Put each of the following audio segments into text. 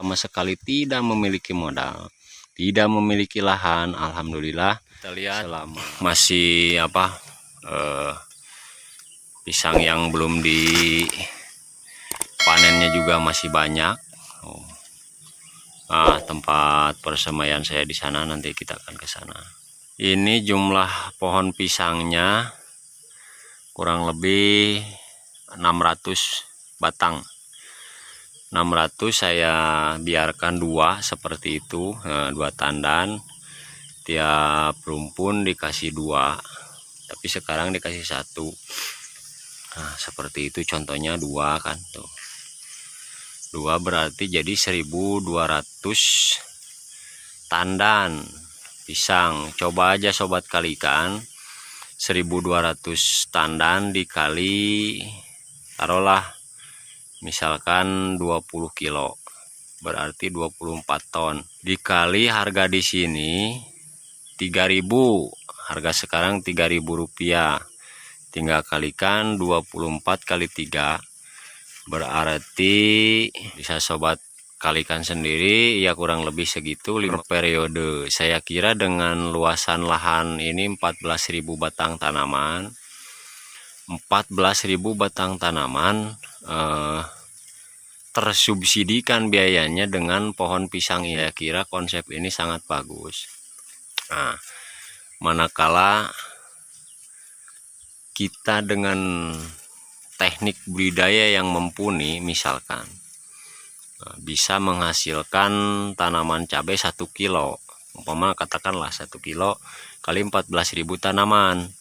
sama sekali tidak memiliki modal, tidak memiliki lahan. Alhamdulillah kita lihat selama masih pisang yang belum dipanennya juga masih banyak. Tempat persemaian saya di sana, nanti kita akan ke sana. Ini jumlah pohon pisangnya kurang lebih 600 batang. 600 saya biarkan dua seperti itu, dua tandan, tiap rumpun dikasih dua, tapi sekarang dikasih satu. Nah, seperti itu contohnya dua kan tuh. Dua berarti jadi 1200 tandan pisang. Coba aja sobat kalikan 1200 tandan dikali, taruhlah misalkan 20 kilo, berarti 24 ton. Dikali harga di sini 3000, harga sekarang 3000 rupiah. Tinggal kalikan 24 kali 3, berarti bisa sobat kalikan sendiri ya, kurang lebih segitu 5 periode. Saya kira dengan luasan lahan ini 14.000 batang tanaman, 14.000 batang tanaman tersubsidikan biayanya dengan pohon pisang. Saya kira konsep ini sangat bagus. Nah, manakala kita dengan teknik budidaya yang mumpuni, misalkan bisa menghasilkan tanaman cabai 1 kilo, umpama katakanlah 1 kilo kali 14.000 tanaman,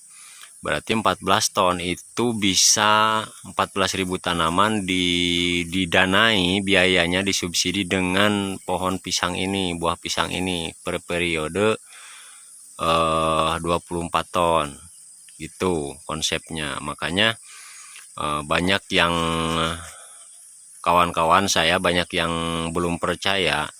berarti 14 ton. Itu bisa 14.000 tanaman didanai biayanya, disubsidi dengan pohon pisang ini, buah pisang ini, per periode 24 ton gitu konsepnya. Makanya banyak yang kawan-kawan saya, banyak yang belum percaya.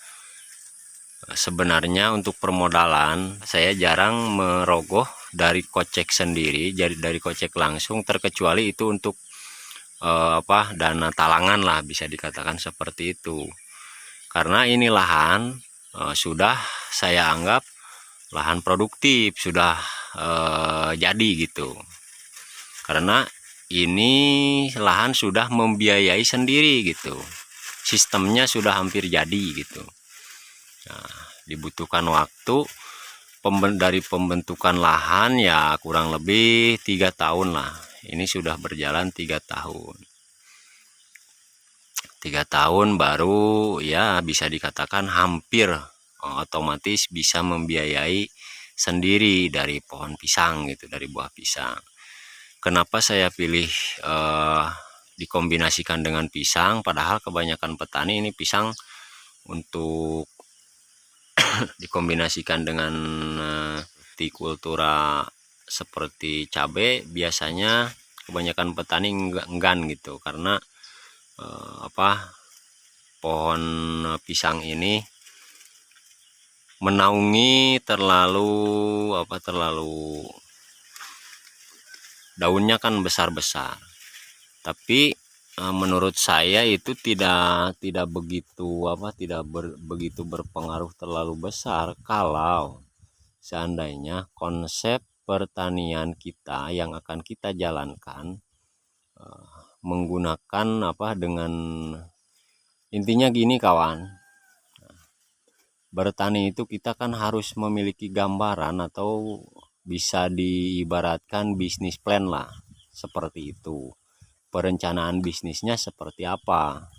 Sebenarnya untuk permodalan saya jarang merogoh dari kocek sendiri, jadi dari kocek langsung, terkecuali itu untuk dana talangan lah, bisa dikatakan seperti itu. Karena ini lahan sudah saya anggap lahan produktif, sudah jadi gitu. Karena ini lahan sudah membiayai sendiri gitu, sistemnya sudah hampir jadi gitu. Nah, dibutuhkan waktu dari pembentukan lahan ya kurang lebih 3 tahun lah. Ini sudah berjalan 3 tahun. 3 tahun baru ya bisa dikatakan hampir otomatis bisa membiayai sendiri dari pohon pisang gitu, dari buah pisang. Kenapa saya pilih dikombinasikan dengan pisang, padahal kebanyakan petani ini pisang untuk dikombinasikan dengan kultura seperti cabai, biasanya kebanyakan petani enggan gitu, karena pohon pisang ini menaungi terlalu daunnya kan besar-besar. Tapi menurut saya itu tidak begitu begitu berpengaruh terlalu besar kalau seandainya konsep pertanian kita yang akan kita jalankan menggunakan dengan intinya gini kawan, bertani itu kita kan harus memiliki gambaran atau bisa diibaratkan bisnis plan lah, seperti itu. Perencanaan bisnisnya seperti apa.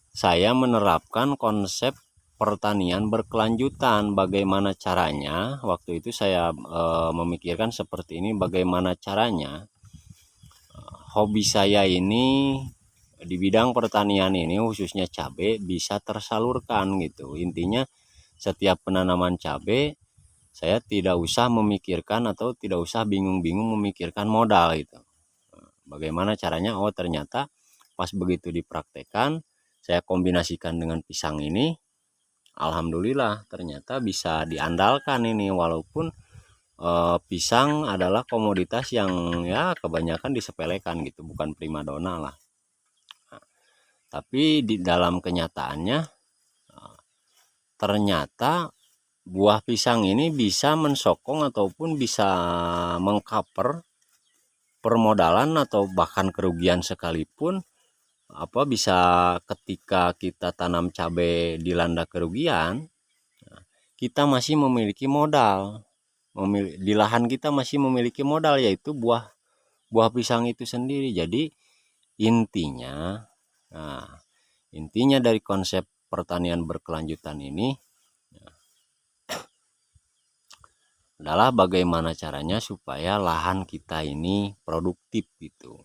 Saya menerapkan konsep pertanian berkelanjutan. Bagaimana caranya? Waktu itu saya memikirkan seperti ini, bagaimana caranya hobi saya ini di bidang pertanian ini, khususnya cabai, bisa tersalurkan gitu. Intinya setiap penanaman cabai saya tidak usah memikirkan atau tidak usah bingung-bingung memikirkan modal gitu. Bagaimana caranya? Oh, ternyata pas begitu dipraktekkan, saya kombinasikan dengan pisang ini, alhamdulillah ternyata bisa diandalkan ini. Walaupun pisang adalah komoditas yang ya kebanyakan disepelekan gitu, bukan primadona lah. Tapi di dalam kenyataannya ternyata buah pisang ini bisa mensokong ataupun bisa mengcover permodalan atau bahkan kerugian sekalipun. Bisa ketika kita tanam cabai dilanda kerugian, kita masih memiliki modal. Di lahan kita masih memiliki modal, yaitu buah pisang itu sendiri. Jadi intinya, intinya dari konsep pertanian berkelanjutan ini adalah bagaimana caranya supaya lahan kita ini produktif gitu.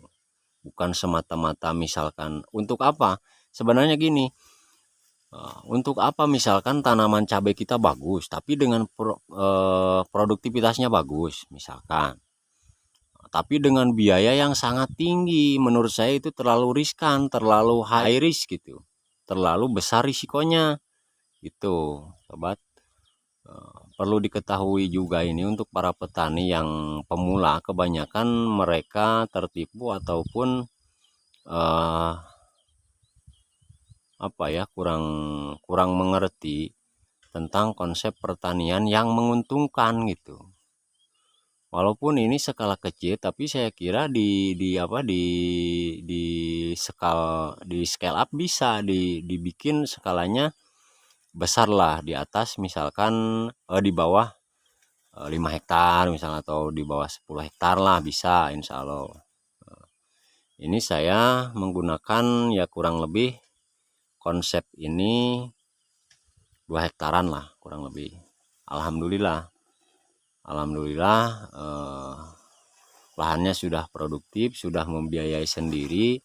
Bukan semata-mata misalkan untuk apa? Sebenarnya gini, untuk apa misalkan tanaman cabai kita bagus tapi dengan produktivitasnya bagus misalkan, tapi dengan biaya yang sangat tinggi. Menurut saya itu terlalu riskan, terlalu high risk gitu, terlalu besar risikonya gitu, sobat. Perlu diketahui juga ini untuk para petani yang pemula, kebanyakan mereka tertipu ataupun kurang mengerti tentang konsep pertanian yang menguntungkan gitu. Walaupun ini skala kecil, tapi saya kira di scale up bisa dibikin skalanya besar lah, di atas misalkan di bawah 5 hektar misalnya, atau di bawah 10 hektar lah bisa, insya Allah. Ini saya menggunakan ya kurang lebih konsep ini 2 hektaran lah kurang lebih. Alhamdulillah lahannya sudah produktif, sudah membiayai sendiri.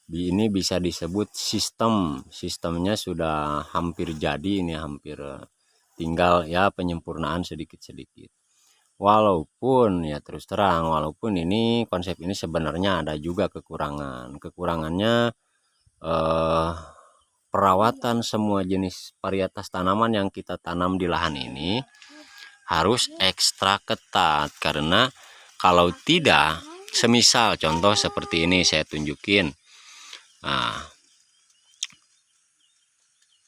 Ini bisa disebut sistemnya sudah hampir jadi, ini hampir tinggal ya penyempurnaan sedikit-sedikit. Walaupun ya terus terang, walaupun ini konsep ini sebenarnya ada juga kekurangannya, perawatan semua jenis varietas tanaman yang kita tanam di lahan ini harus ekstra ketat. Karena kalau tidak, semisal contoh seperti ini saya tunjukin,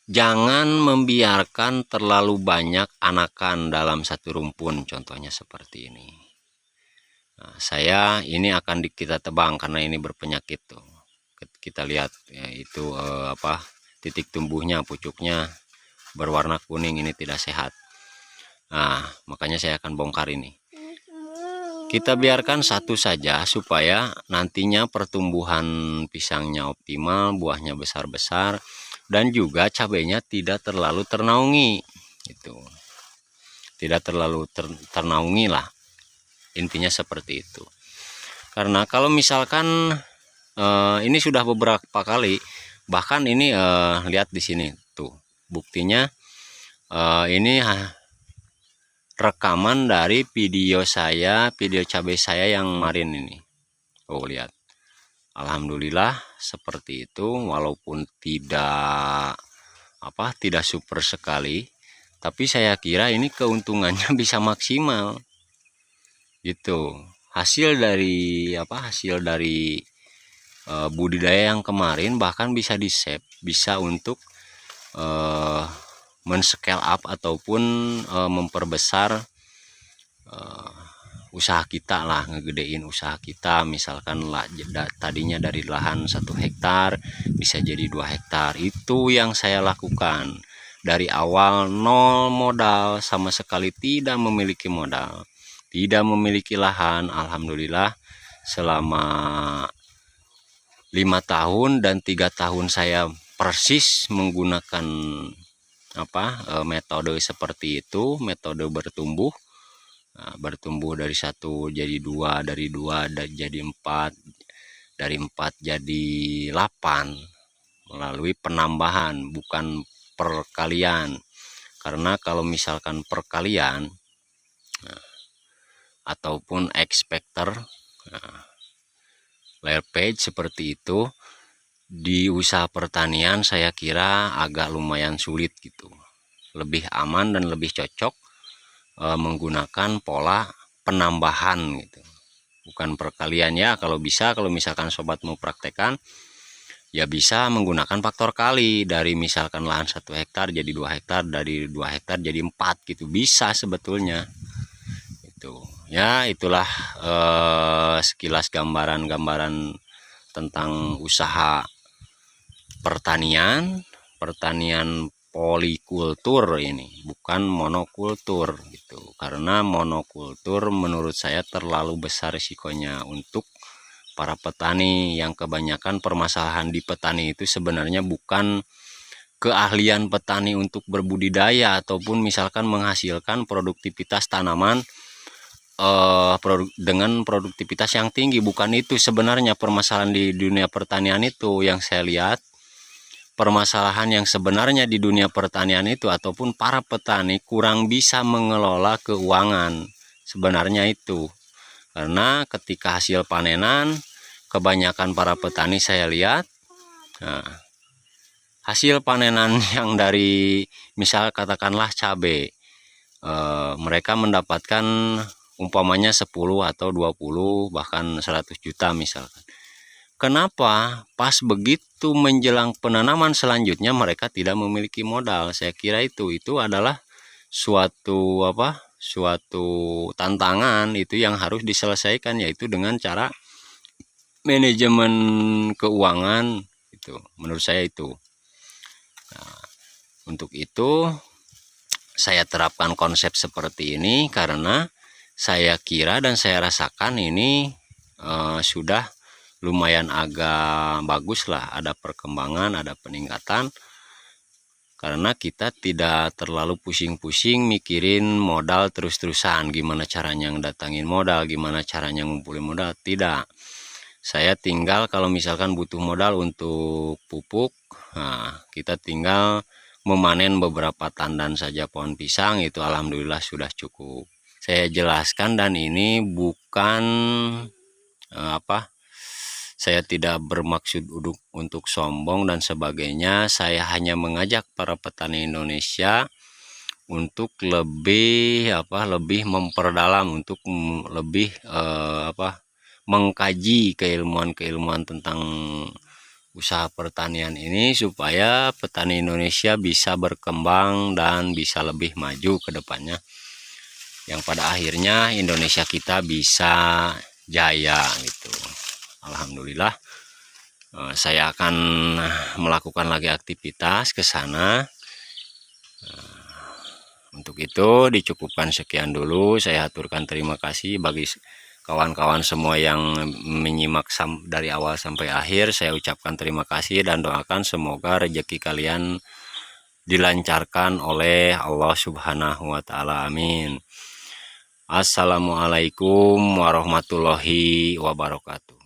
jangan membiarkan terlalu banyak anakan dalam satu rumpun, contohnya seperti ini. Saya ini akan kita tebang karena ini berpenyakit tuh. Kita lihat ya, itu titik tumbuhnya, pucuknya berwarna kuning, ini tidak sehat. Makanya saya akan bongkar ini. Kita biarkan satu saja supaya nantinya pertumbuhan pisangnya optimal, buahnya besar-besar, dan juga cabainya tidak terlalu ternaungi gitu. Tidak terlalu ternaungi lah, intinya seperti itu. Karena kalau misalkan ini sudah beberapa kali, bahkan ini lihat di sini tuh buktinya, ini rekaman dari video cabai saya yang kemarin ini. Lihat, alhamdulillah seperti itu. Walaupun tidak super sekali, tapi saya kira ini keuntungannya bisa maksimal gitu. Hasil dari budidaya yang kemarin bahkan bisa di-save, bisa untuk men-scale up ataupun memperbesar usaha kita lah, ngegedein usaha kita. Misalkan tadinya dari lahan 1 hektar bisa jadi 2 hektar. Itu yang saya lakukan dari awal, nol modal sama sekali, tidak memiliki modal, tidak memiliki lahan. Alhamdulillah selama 5 tahun dan 3 tahun saya persis menggunakan metode seperti itu, metode bertumbuh. Bertumbuh dari 1 jadi 2, dari 2 jadi 4, dari 4 jadi 8 melalui penambahan, bukan perkalian. Karena kalau misalkan perkalian ataupun expector layer page seperti itu, di usaha pertanian saya kira agak lumayan sulit gitu. Lebih aman dan lebih cocok menggunakan pola penambahan gitu, bukan perkalian ya. Kalau bisa, kalau misalkan sobat mau praktekkan, ya bisa menggunakan faktor kali dari misalkan lahan 1 hektar jadi 2 hektar, dari 2 hektar jadi 4 gitu, bisa sebetulnya itu. Ya itulah sekilas gambaran tentang usaha pertanian polikultur ini, bukan monokultur gitu. Karena monokultur menurut saya terlalu besar risikonya untuk para petani, yang kebanyakan permasalahan di petani itu sebenarnya bukan keahlian petani untuk berbudidaya ataupun misalkan menghasilkan produktivitas tanaman dengan produktivitas yang tinggi. Bukan itu sebenarnya permasalahan di dunia pertanian itu. Yang saya lihat, permasalahan yang sebenarnya di dunia pertanian itu ataupun para petani kurang bisa mengelola keuangan sebenarnya itu. Karena ketika hasil panenan, kebanyakan para petani saya lihat, nah, hasil panenan yang dari misal katakanlah cabai, mereka mendapatkan umpamanya 10 atau 20 bahkan 100 juta misalkan. Kenapa pas begitu menjelang penanaman selanjutnya mereka tidak memiliki modal? Saya kira itu adalah suatu tantangan itu yang harus diselesaikan, yaitu dengan cara manajemen keuangan itu, menurut saya itu. Nah, untuk itu saya terapkan konsep seperti ini karena saya kira dan saya rasakan ini sudah lumayan agak bagus lah, ada perkembangan, ada peningkatan, karena kita tidak terlalu pusing-pusing mikirin modal terus-terusan, gimana caranya ngedatangin modal, gimana caranya ngumpulin modal. Tidak, saya tinggal kalau misalkan butuh modal untuk pupuk, nah kita tinggal memanen beberapa tandan saja pohon pisang, itu alhamdulillah sudah cukup. Saya jelaskan, dan ini bukan saya tidak bermaksud untuk sombong dan sebagainya. Saya hanya mengajak para petani Indonesia untuk lebih memperdalam, untuk lebih mengkaji keilmuan tentang usaha pertanian ini, supaya petani Indonesia bisa berkembang dan bisa lebih maju ke depannya, yang pada akhirnya Indonesia kita bisa jaya gitu. Alhamdulillah, saya akan melakukan lagi aktivitas ke sana. Untuk itu dicukupkan sekian dulu. Saya aturkan terima kasih bagi kawan-kawan semua yang menyimak dari awal sampai akhir. Saya ucapkan terima kasih dan doakan semoga rezeki kalian dilancarkan oleh Allah Subhanahu wa Ta'ala. Amin. Assalamualaikum warahmatullahi wabarakatuh.